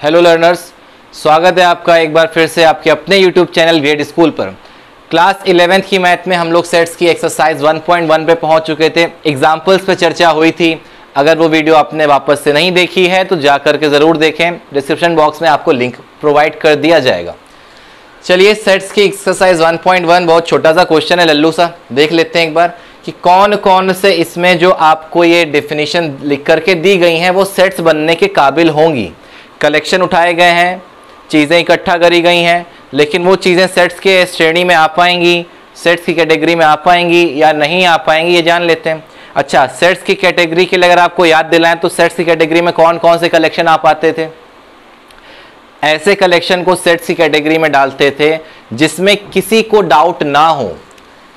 Hello learners, स्वागत है आपका एक बार फिर से आपके अपने यूट्यूब चैनल वीएड स्कूल पर। क्लास 11th की मैथ में हम लोग सेट्स की एक्सरसाइज 1.1 पे पहुंच चुके थे। एग्जाम्पल्स पे चर्चा हुई थी। अगर वो वीडियो आपने वापस से नहीं देखी है तो जा करके ज़रूर देखें, डिस्क्रिप्शन बॉक्स में आपको लिंक प्रोवाइड कर दिया जाएगा। चलिए, सेट्स की एक्सरसाइज 1.1 बहुत छोटा सा क्वेश्चन है, लल्लू सा। देख लेते हैं एक बार कि कौन कौन से इसमें जो आपको ये डेफिनेशन लिख करके दी गई हैं वो सेट्स बनने के काबिल होंगी। कलेक्शन उठाए गए हैं, चीज़ें इकट्ठा करी गई हैं, लेकिन वो चीज़ें सेट्स के श्रेणी में आ पाएंगी, सेट्स की कैटेगरी में आ पाएंगी या नहीं आ पाएंगी, ये जान लेते हैं। अच्छा, सेट्स की कैटेगरी के लिए अगर आपको याद दिलाएं तो सेट्स की कैटेगरी में कौन कौन से कलेक्शन आ पाते थे? ऐसे कलेक्शन को सेट्स की कैटेगरी में डालते थे जिसमें किसी को डाउट ना हो।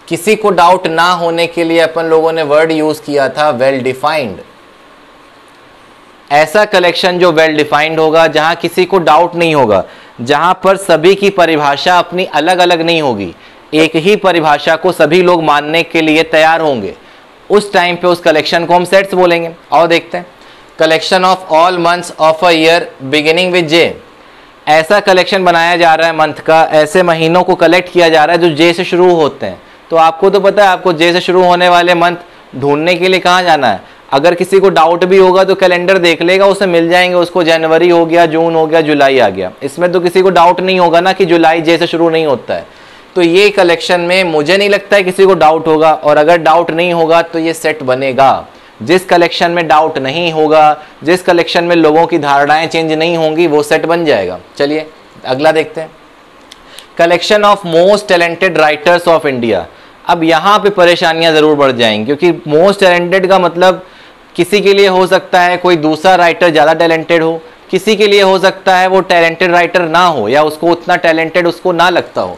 किसी को डाउट ना होने के लिए अपन लोगों ने वर्ड यूज किया था वेल डिफाइंड। ऐसा कलेक्शन जो वेल डिफाइंड होगा, जहां किसी को डाउट नहीं होगा, जहां पर सभी की परिभाषा अपनी अलग अलग नहीं होगी, एक ही परिभाषा को सभी लोग मानने के लिए तैयार होंगे, उस टाइम पे उस कलेक्शन को हम सेट्स बोलेंगे। और देखते हैं, collection of all months of a year beginning with J. ऐसा कलेक्शन बनाया जा रहा है मंथ का, ऐसे महीनों को कलेक्ट किया जा रहा है जो जे से शुरू होते हैं। तो आपको तो पता है, आपको जे से शुरू होने वाले मंथ ढूंढने के लिए कहाँ जाना है। अगर किसी को डाउट भी होगा तो कैलेंडर देख लेगा, उसे मिल जाएंगे उसको। जनवरी हो गया, जून हो गया, जुलाई आ गया। इसमें तो किसी को डाउट नहीं होगा ना कि जुलाई जे से शुरू नहीं होता है। तो ये कलेक्शन में मुझे नहीं लगता है किसी को डाउट होगा, और अगर डाउट नहीं होगा तो ये सेट बनेगा। जिस कलेक्शन में डाउट नहीं होगा, जिस कलेक्शन में लोगों की धारणाएं चेंज नहीं होंगी, वो सेट बन जाएगा। चलिए अगला देखते हैं, collection of most talented writers of India. अब यहाँ पे परेशानियां जरूर बढ़ जाएंगी, क्योंकि मोस्ट टैलेंटेड का मतलब किसी के लिए हो सकता है कोई दूसरा राइटर ज़्यादा टैलेंटेड हो, किसी के लिए हो सकता है वो टैलेंटेड राइटर ना हो या उसको उतना टैलेंटेड उसको ना लगता हो।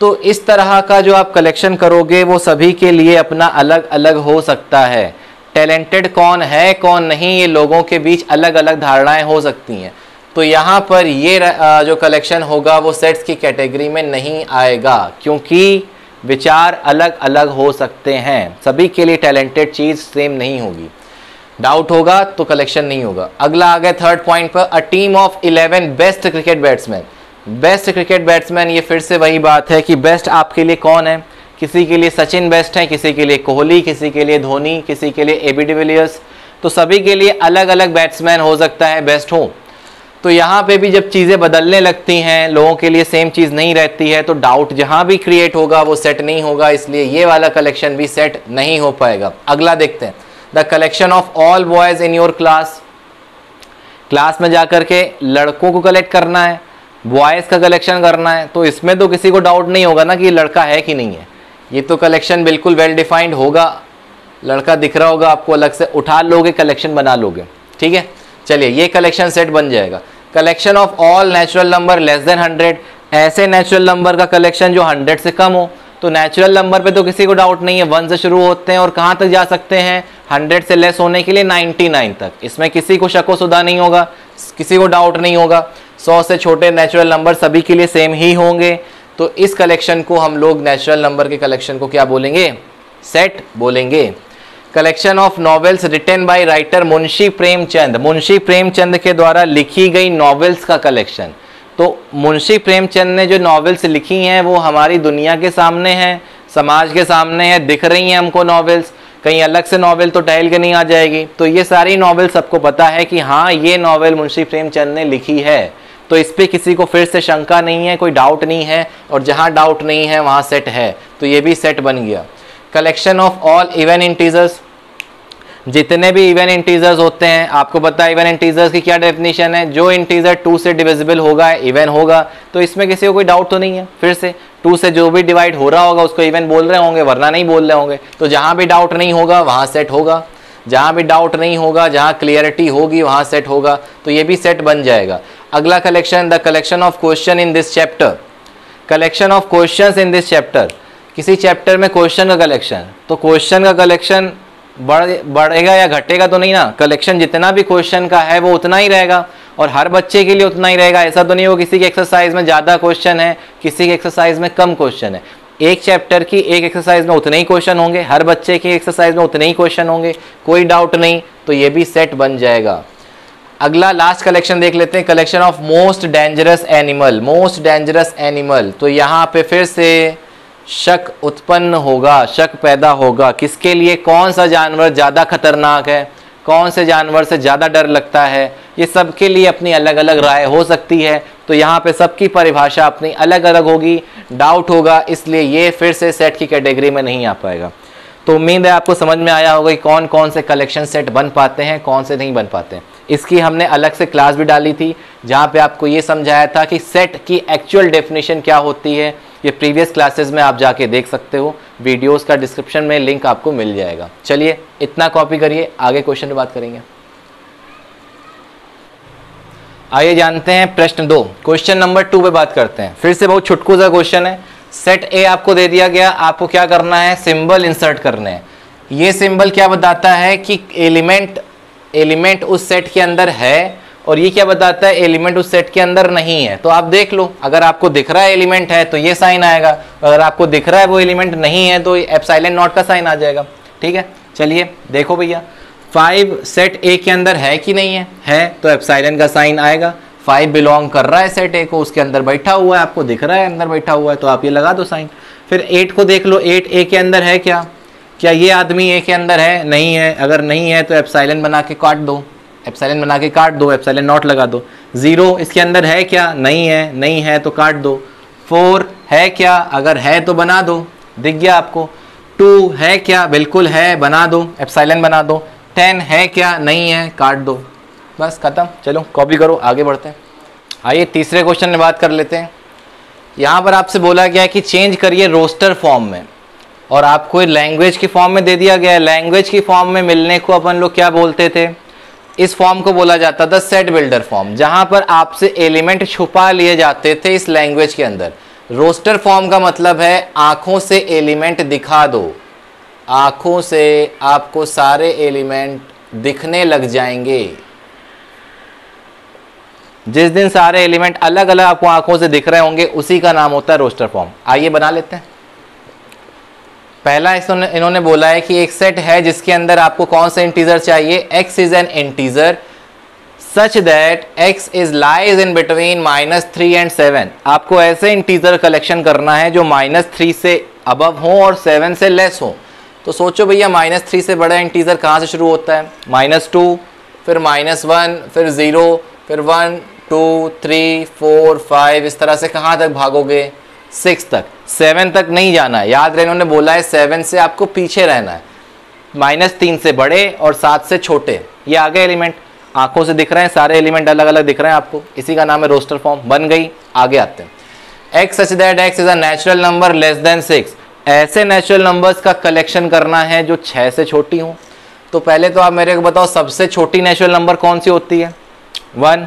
तो इस तरह का जो आप कलेक्शन करोगे वो सभी के लिए अपना अलग अलग हो सकता है। टैलेंटेड कौन है कौन नहीं, ये लोगों के बीच अलग अलग धारणाएं हो सकती हैं। तो यहाँ पर ये जो कलेक्शन होगा वो सेट्स की कैटेगरी में नहीं आएगा, क्योंकि विचार अलग अलग हो सकते हैं। सभी के लिए टैलेंटेड चीज़ सेम नहीं होगी। डाउट होगा तो कलेक्शन नहीं होगा। अगला आ गया थर्ड पॉइंट पर, a team of 11 best cricket batsman. Best cricket batsman, ये फिर से वही बात है कि बेस्ट आपके लिए कौन है। किसी के लिए सचिन बेस्ट है, किसी के लिए कोहली, किसी के लिए धोनी, किसी के लिए एबी डिविलियर्स। तो सभी के लिए अलग अलग बैट्समैन हो सकता है बेस्ट हो। तो यहाँ पे भी जब चीज़ें बदलने लगती हैं, लोगों के लिए सेम चीज़ नहीं रहती है, तो डाउट जहाँ भी क्रिएट होगा वो सेट नहीं होगा। इसलिए ये वाला कलेक्शन भी सेट नहीं हो पाएगा। अगला देखते हैं, the collection of all boys in your class. Class में जाकर के लड़कों को कलेक्ट करना है, बॉयज़ का कलेक्शन करना है, तो इसमें तो किसी को डाउट नहीं होगा ना कि लड़का है कि नहीं है। ये तो कलेक्शन बिल्कुल वेल डिफाइंड होगा। लड़का दिख रहा होगा आपको, अलग से उठा लोगे, कलेक्शन बना लोगे। ठीक है, चलिए ये कलेक्शन सेट बन जाएगा। Collection of all natural number less than 100। ऐसे नेचुरल नंबर का कलेक्शन जो 100 से कम हो। तो नेचुरल नंबर पे तो किसी को डाउट नहीं है, 1 से शुरू होते हैं और कहाँ तक जा सकते हैं, 100 से लेस होने के लिए 99 तक। इसमें किसी को शक व शुदा नहीं होगा, किसी को डाउट नहीं होगा। 100 से छोटे नेचुरल नंबर सभी के लिए सेम ही होंगे। तो इस कलेक्शन को हम लोग नेचुरल नंबर के कलेक्शन को क्या बोलेंगे? सेट बोलेंगे। Collection of novels written by writer Munshi Premchand. Munshi Premchand के द्वारा लिखी गई नॉवेल्स का कलेक्शन। तो मुंशी प्रेमचंद ने जो नॉवेल्स लिखी हैं वो हमारी दुनिया के सामने हैं, समाज के सामने है, दिख रही हैं हमको नॉवेल्स। कहीं अलग से नॉवेल तो टहल के नहीं आ जाएगी। तो ये सारी नॉवेल सबको पता है कि हाँ ये नॉवेल मुंशी प्रेमचंद ने लिखी है। तो इस पर किसी को फिर से शंका नहीं है, कोई डाउट नहीं है, और जहाँ डाउट नहीं है वहाँ सेट है। तो ये भी सेट बन गया। Collection of all even integers. जितने भी इवन इंटीजर्स होते हैं, आपको पता है इवन इंटीजर्स की क्या डेफिनेशन है? जो इंटीजर 2 से डिविजिबल होगा इवन होगा। तो इसमें किसी को कोई डाउट तो नहीं है। फिर से 2 से जो भी डिवाइड हो रहा होगा उसको इवन बोल रहे होंगे, वरना नहीं बोल रहे होंगे। तो जहाँ भी डाउट नहीं होगा वहाँ सेट होगा, जहाँ भी डाउट नहीं होगा, जहाँ क्लियरिटी होगी वहाँ सेट होगा। तो ये भी सेट बन जाएगा। अगला collection, the collection of question in this chapter. Collection of questions in this chapter. किसी चैप्टर में क्वेश्चन का कलेक्शन, तो क्वेश्चन का कलेक्शन बढ़ेगा या घटेगा तो नहीं ना। कलेक्शन जितना भी क्वेश्चन का है वो उतना ही रहेगा, और हर बच्चे के लिए उतना ही रहेगा। ऐसा तो नहीं हो किसी की एक्सरसाइज में ज़्यादा क्वेश्चन है, किसी की एक्सरसाइज में कम क्वेश्चन है। एक चैप्टर की एक एक्सरसाइज में उतने ही क्वेश्चन होंगे, हर बच्चे की एक्सरसाइज में उतने ही क्वेश्चन होंगे, कोई डाउट नहीं। तो ये भी सेट बन जाएगा। अगला लास्ट कलेक्शन देख लेते हैं, collection of most dangerous animal. Most dangerous animal, तो यहाँ पे फिर से शक उत्पन्न होगा, शक पैदा होगा किसके लिए, कौन सा जानवर ज़्यादा खतरनाक है, कौन से जानवर से ज़्यादा डर लगता है, ये सबके लिए अपनी अलग अलग राय हो सकती है। तो यहाँ पे सबकी परिभाषा अपनी अलग अलग होगी, डाउट होगा, इसलिए ये फिर से सेट की कैटेगरी में नहीं आ पाएगा। तो उम्मीद है आपको समझ में आया होगा कि कौन कौन से कलेक्शन सेट बन पाते हैं, कौन से नहीं बन पाते हैं। इसकी हमने अलग से क्लास भी डाली थी जहाँ पे आपको ये समझाया था कि सेट की एक्चुअल डेफिनेशन क्या होती है। ये प्रीवियस क्लासेस में आप जाके देख सकते हो, वीडियोस का डिस्क्रिप्शन में लिंक आपको मिल जाएगा। चलिए इतना कॉपी करिए, आगे क्वेश्चन में बात करेंगे। आइए जानते हैं प्रश्न 2, क्वेश्चन नंबर 2 पे बात करते हैं। फिर से बहुत छुटकू सा क्वेश्चन है। सेट ए आपको दे दिया गया, आपको क्या करना है, सिंबल इंसर्ट करने हैं। ये सिंबल क्या बताता है कि एलिमेंट उस सेट के अंदर है, और ये क्या बताता है, एलिमेंट उस सेट के अंदर नहीं है। तो आप देख लो, अगर आपको दिख रहा है एलिमेंट है तो ये साइन आएगा, अगर आपको दिख रहा है वो एलिमेंट नहीं है तो एप्सिलॉन नॉट का साइन आ जाएगा। ठीक है, चलिए देखो भैया, 5 सेट ए के अंदर है कि नहीं है तो एप्सिलॉन का साइन आएगा। 5 बिलोंग कर रहा है सेट ए को, उसके अंदर बैठा हुआ है, आपको दिख रहा है अंदर बैठा हुआ है, तो आप ये लगा दो साइन। फिर 8 को देख लो, 8 ए के अंदर है क्या, क्या ये आदमी ए के अंदर है, नहीं है, अगर नहीं है तो एप्सिलॉन बना के काट दो, एप्सिलॉन बना के काट दो, एप्सिलॉन नॉट लगा दो। 0 इसके अंदर है क्या, नहीं है, नहीं है तो काट दो। 4 है क्या, अगर है तो बना दो, दिख गया आपको। 2 है क्या, बिल्कुल है, बना दो, एप्सिलॉन बना दो। 10 है क्या, नहीं है, काट दो, बस खत्म। चलो कॉपी करो, आगे बढ़ते हैं। आइए तीसरे क्वेश्चन में बात कर लेते हैं। यहाँ पर आपसे बोला गया है कि चेंज करिए रोस्टर फॉर्म में, और आपको लैंग्वेज की फॉर्म में दे दिया गया है। लैंग्वेज की फॉर्म में मिलने को अपन लोग क्या बोलते थे, इस फॉर्म को बोला जाता था सेट बिल्डर फॉर्म, जहां पर आपसे एलिमेंट छुपा लिए जाते थे इस लैंग्वेज के अंदर। रोस्टर फॉर्म का मतलब है आंखों से एलिमेंट दिखा दो, आंखों से आपको सारे एलिमेंट दिखने लग जाएंगे। जिस दिन सारे एलिमेंट अलग अलग आपको आंखों से दिख रहे होंगे उसी का नाम होता है रोस्टर फॉर्म। आइए बना लेते हैं। पहला इन्होंने बोला है कि एक सेट है जिसके अंदर आपको कौन सा इंटीजर चाहिए, x is an integer such that x is lies in between -3 and 7। आपको ऐसे इंटीजर कलेक्शन करना है जो -3 से अबव हो और 7 से लेस हो। तो सोचो भैया, -3 से बड़ा इंटीजर कहाँ से शुरू होता है, -2, फिर -1, फिर 0, फिर 1, 2, 3, 4, 5, इस तरह से कहाँ तक भागोगे, 6 तक। 7 तक नहीं जाना है, याद रहे इन्होंने बोला है 7 से आपको पीछे रहना है। -3 से बड़े और 7 से छोटे, ये आगे एलिमेंट आंखों से दिख रहे हैं, सारे एलिमेंट अलग अलग दिख रहे हैं आपको, इसी का नाम है रोस्टर फॉर्म। बन गई, आगे आते हैं। x such that x is a natural number less than 6। ऐसे नेचुरल नंबर्स का कलेक्शन करना है जो 6 से छोटी हो। तो पहले तो आप मेरे को बताओ, सबसे छोटी नेचुरल नंबर कौन सी होती है, 1।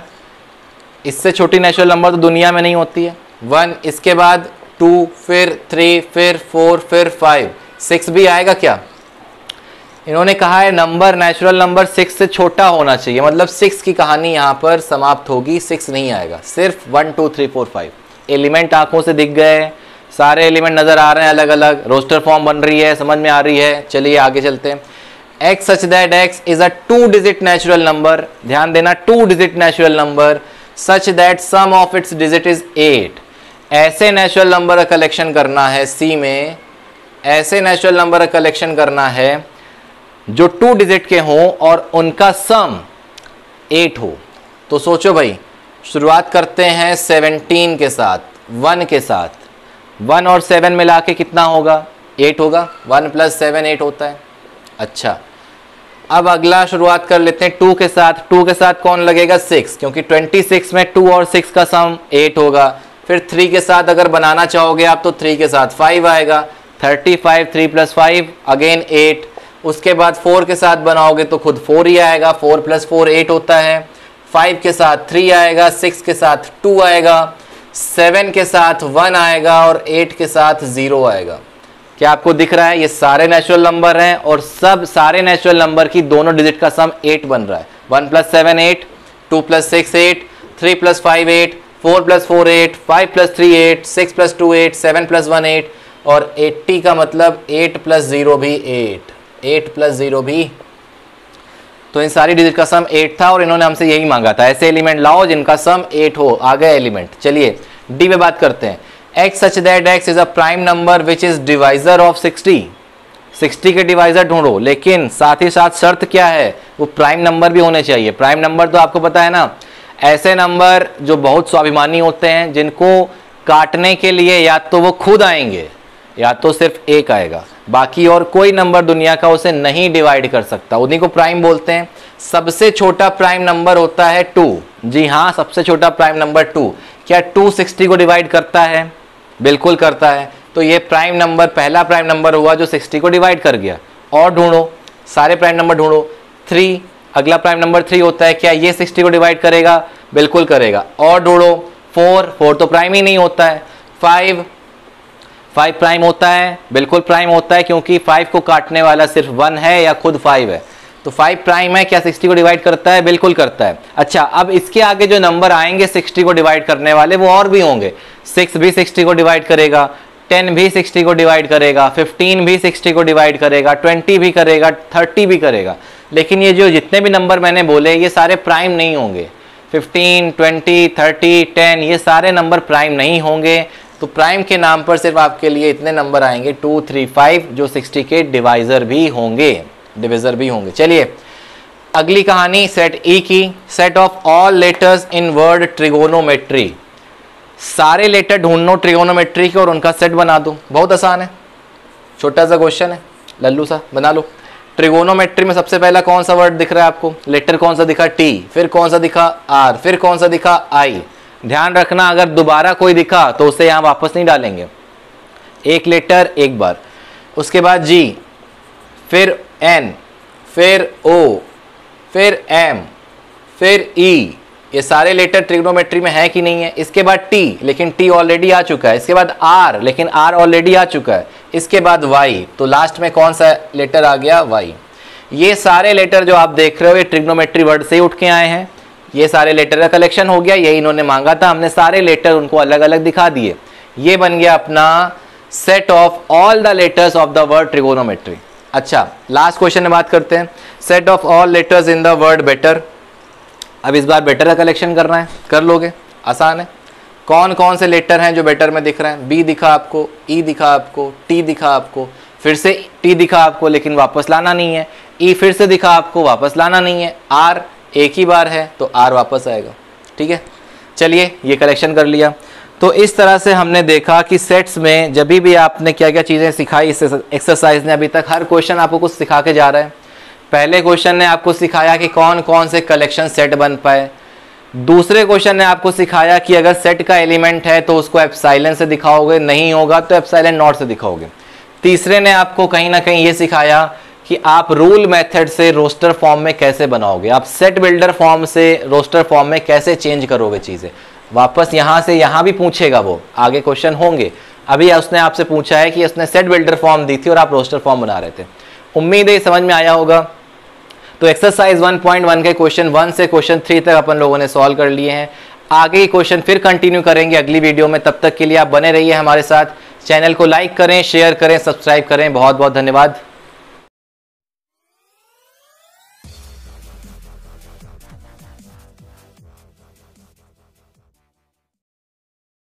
इससे छोटी नेचुरल नंबर तो दुनिया में नहीं होती है, 1। इसके बाद 2, फिर 3, फिर 4, फिर 5, 6 भी आएगा क्या। इन्होंने कहा है नंबर, नेचुरल नंबर 6 से छोटा होना चाहिए, मतलब 6 की कहानी यहाँ पर समाप्त होगी, 6 नहीं आएगा, सिर्फ 1, 2, 3, 4, 5 एलिमेंट आंखों से दिख गए, सारे एलिमेंट नजर आ रहे हैं अलग अलग, रोस्टर फॉर्म बन रही है, समझ में आ रही है। चलिए आगे चलते हैं। x such that x is a 2 digit natural number, ध्यान देना 2 digit natural number such that sum of its digit is 8। ऐसे नेचुरल नंबर का कलेक्शन करना है C में, ऐसे नेचुरल नंबर का कलेक्शन करना है जो 2 डिजिट के हों और उनका सम 8 हो। तो सोचो भाई, शुरुआत करते हैं 17 के साथ, 1 के साथ, 1 और 7 मिला के कितना होगा, 8 होगा, 1 + 7 8 होता है। अच्छा, अब अगला शुरुआत कर लेते हैं 2 के साथ। 2 के साथ कौन लगेगा, 6, क्योंकि 26 में 2 और 6 का सम 8 होगा। फिर 3 के साथ अगर बनाना चाहोगे आप तो 3 के साथ 5 आएगा, 35, 3 + 5 अगेन 8। उसके बाद 4 के साथ बनाओगे तो खुद 4 ही आएगा, 4 + 4 8 होता है। 5 के साथ 3 आएगा, 6 के साथ 2 आएगा, 7 के साथ 1 आएगा और 8 के साथ 0 आएगा। क्या आपको दिख रहा है, ये सारे नेचुरल नंबर हैं और सब सारे नेचुरल नंबर की दोनों डिजिट का सम 8 बन रहा है। 1 + 7 8, 2 + 6 8, 3 + 5 8, 4 + 4 8, 5 + 3 8, 6 + 2 8, 7 + 1 8 और 80 का मतलब 8 + 0 भी 8, 8 + 0 भी तो इन सारी डिजिट का सम 8 था और इन्होंने हमसे यही मांगा था, ऐसे एलिमेंट लाओ जिनका सम 8 हो, आ गए एलिमेंट। चलिए डी पे बात करते हैं। x such that x is a prime number which is divisor of 60 के डिवाइजर ढूंढो, लेकिन साथ ही साथ शर्त क्या है, वो प्राइम नंबर भी होने चाहिए। प्राइम नंबर तो आपको पता है ना, ऐसे नंबर जो बहुत स्वाभिमानी होते हैं, जिनको काटने के लिए या तो वो खुद आएंगे या तो सिर्फ एक आएगा, बाकी और कोई नंबर दुनिया का उसे नहीं डिवाइड कर सकता, उन्हीं को प्राइम बोलते हैं। सबसे छोटा प्राइम नंबर होता है 2। जी हाँ, सबसे छोटा प्राइम नंबर 2। क्या 2 60 को डिवाइड करता है? बिल्कुल करता है। तो ये प्राइम नंबर पहला प्राइम नंबर हुआ जो 60 को डिवाइड कर गया। और ढूंढो, सारे प्राइम नंबर ढूंढो। 3, अगला प्राइम नंबर 3 होता है, क्या ये 60 को डिवाइड करेगा? बिल्कुल करेगा। और ढूंढो 4 तो प्राइम ही नहीं होता है। 5 प्राइम होता है? बिल्कुल प्राइम होता है, क्योंकि 5 को काटने वाला सिर्फ 1 है या खुद 5 है, तो 5 प्राइम है। क्या 60 को डिवाइड करता है? बिल्कुल करता है। अच्छा, अब इसके आगे जो नंबर आएंगे 60 को डिवाइड करने वाले वो और भी होंगे। 6 भी 60 को डिवाइड करेगा, 10 भी 60 को डिवाइड करेगा, 15 भी 60 को डिवाइड करेगा, 20 भी करेगा, 30 भी करेगा। लेकिन ये जो जितने भी नंबर मैंने बोले ये सारे प्राइम नहीं होंगे। 15, 20, 30, 10 ये सारे नंबर प्राइम नहीं होंगे। तो प्राइम के नाम पर सिर्फ आपके लिए इतने नंबर आएंगे 2, 3, 5 जो 60 के डिवाइजर भी होंगे, डिविजर भी होंगे। चलिए अगली कहानी सेट ई की। Set of all letters in word trigonometry. सारे लेटर ढूंढो ट्रिगोनोमेट्री के और उनका सेट बना दो। बहुत आसान है, छोटा सा क्वेश्चन है, लल्लू सा बना लो। ट्रिगोनोमेट्री में सबसे पहला कौन सा वर्ड दिख रहा है आपको? लेटर कौन सा दिखा? टी। फिर कौन सा दिखा? आर। फिर कौन सा दिखा? आई। ध्यान रखना, अगर दोबारा कोई दिखा तो उसे यहां वापस नहीं डालेंगे, एक लेटर एक बार। उसके बाद जी, फिर एन, फिर ओ, फिर एम, फिर ई। ये सारे लेटर ट्रिग्नोमेट्री में है कि नहीं है? इसके बाद टी, लेकिन टी ऑलरेडी आ चुका है। इसके बाद आर, लेकिन आर ऑलरेडी आ चुका है। इसके बाद वाई, तो लास्ट में कौन सा लेटर आ गया? वाई। ये सारे लेटर जो आप देख रहे हो ये ट्रिग्नोमेट्री वर्ड से ही उठ के आए हैं। ये सारे लेटर का कलेक्शन हो गया, यही इन्होंने मांगा था, हमने सारे लेटर उनको अलग अलग दिखा दिए। ये बन गया अपना set of all the letters of the word trigonometry. अच्छा, लास्ट क्वेश्चन में बात करते हैं। Set of all letters in the word better. अब इस बार बेटर का कलेक्शन करना है, कर लोगे, आसान है। कौन कौन से लेटर हैं जो बेटर में दिख रहे हैं? बी दिखा आपको, ई दिखा आपको, टी दिखा आपको, फिर से टी दिखा आपको लेकिन वापस लाना नहीं है, ई फिर से दिखा आपको, वापस लाना नहीं है, आर एक ही बार है तो आर वापस आएगा। ठीक है, चलिए ये कलेक्शन कर लिया। तो इस तरह से हमने देखा कि सेट्स में जब भी आपने क्या क्या चीज़ें सिखाई इस एक्सरसाइज ने, अभी तक हर क्वेश्चन आपको कुछ सिखा के जा रहा है। पहले क्वेश्चन ने आपको सिखाया कि कौन कौन से कलेक्शन सेट बन पाए। दूसरे क्वेश्चन ने आपको सिखाया कि अगर सेट का एलिमेंट है तो उसको एप्सिलॉन से दिखाओगे, नहीं होगा तो एप्सिलॉन नॉट से दिखाओगे। तीसरे ने आपको कहीं ना कहीं ये सिखाया कि आप रूल मेथड से रोस्टर फॉर्म में कैसे बनाओगे, आप सेट बिल्डर फॉर्म से रोस्टर फॉर्म में कैसे चेंज करोगे चीज़ें। वापस यहाँ से यहाँ भी पूछेगा, वो आगे क्वेश्चन होंगे। अभी उसने आपसे पूछा है कि उसने सेट बिल्डर फॉर्म दी थी और आप रोस्टर फॉर्म बना रहे थे। उम्मीद है समझ में आया होगा। तो एक्सरसाइज 1.1 के क्वेश्चन 1 से क्वेश्चन 3 तक अपन लोगों ने सॉल्व कर लिए हैं। आगे के क्वेश्चन फिर कंटिन्यू करेंगे अगली वीडियो में। तब तक के लिए आप बने रहिए हमारे साथ। चैनल को लाइक करें, शेयर करें, सब्सक्राइब करें। बहुत बहुत धन्यवाद।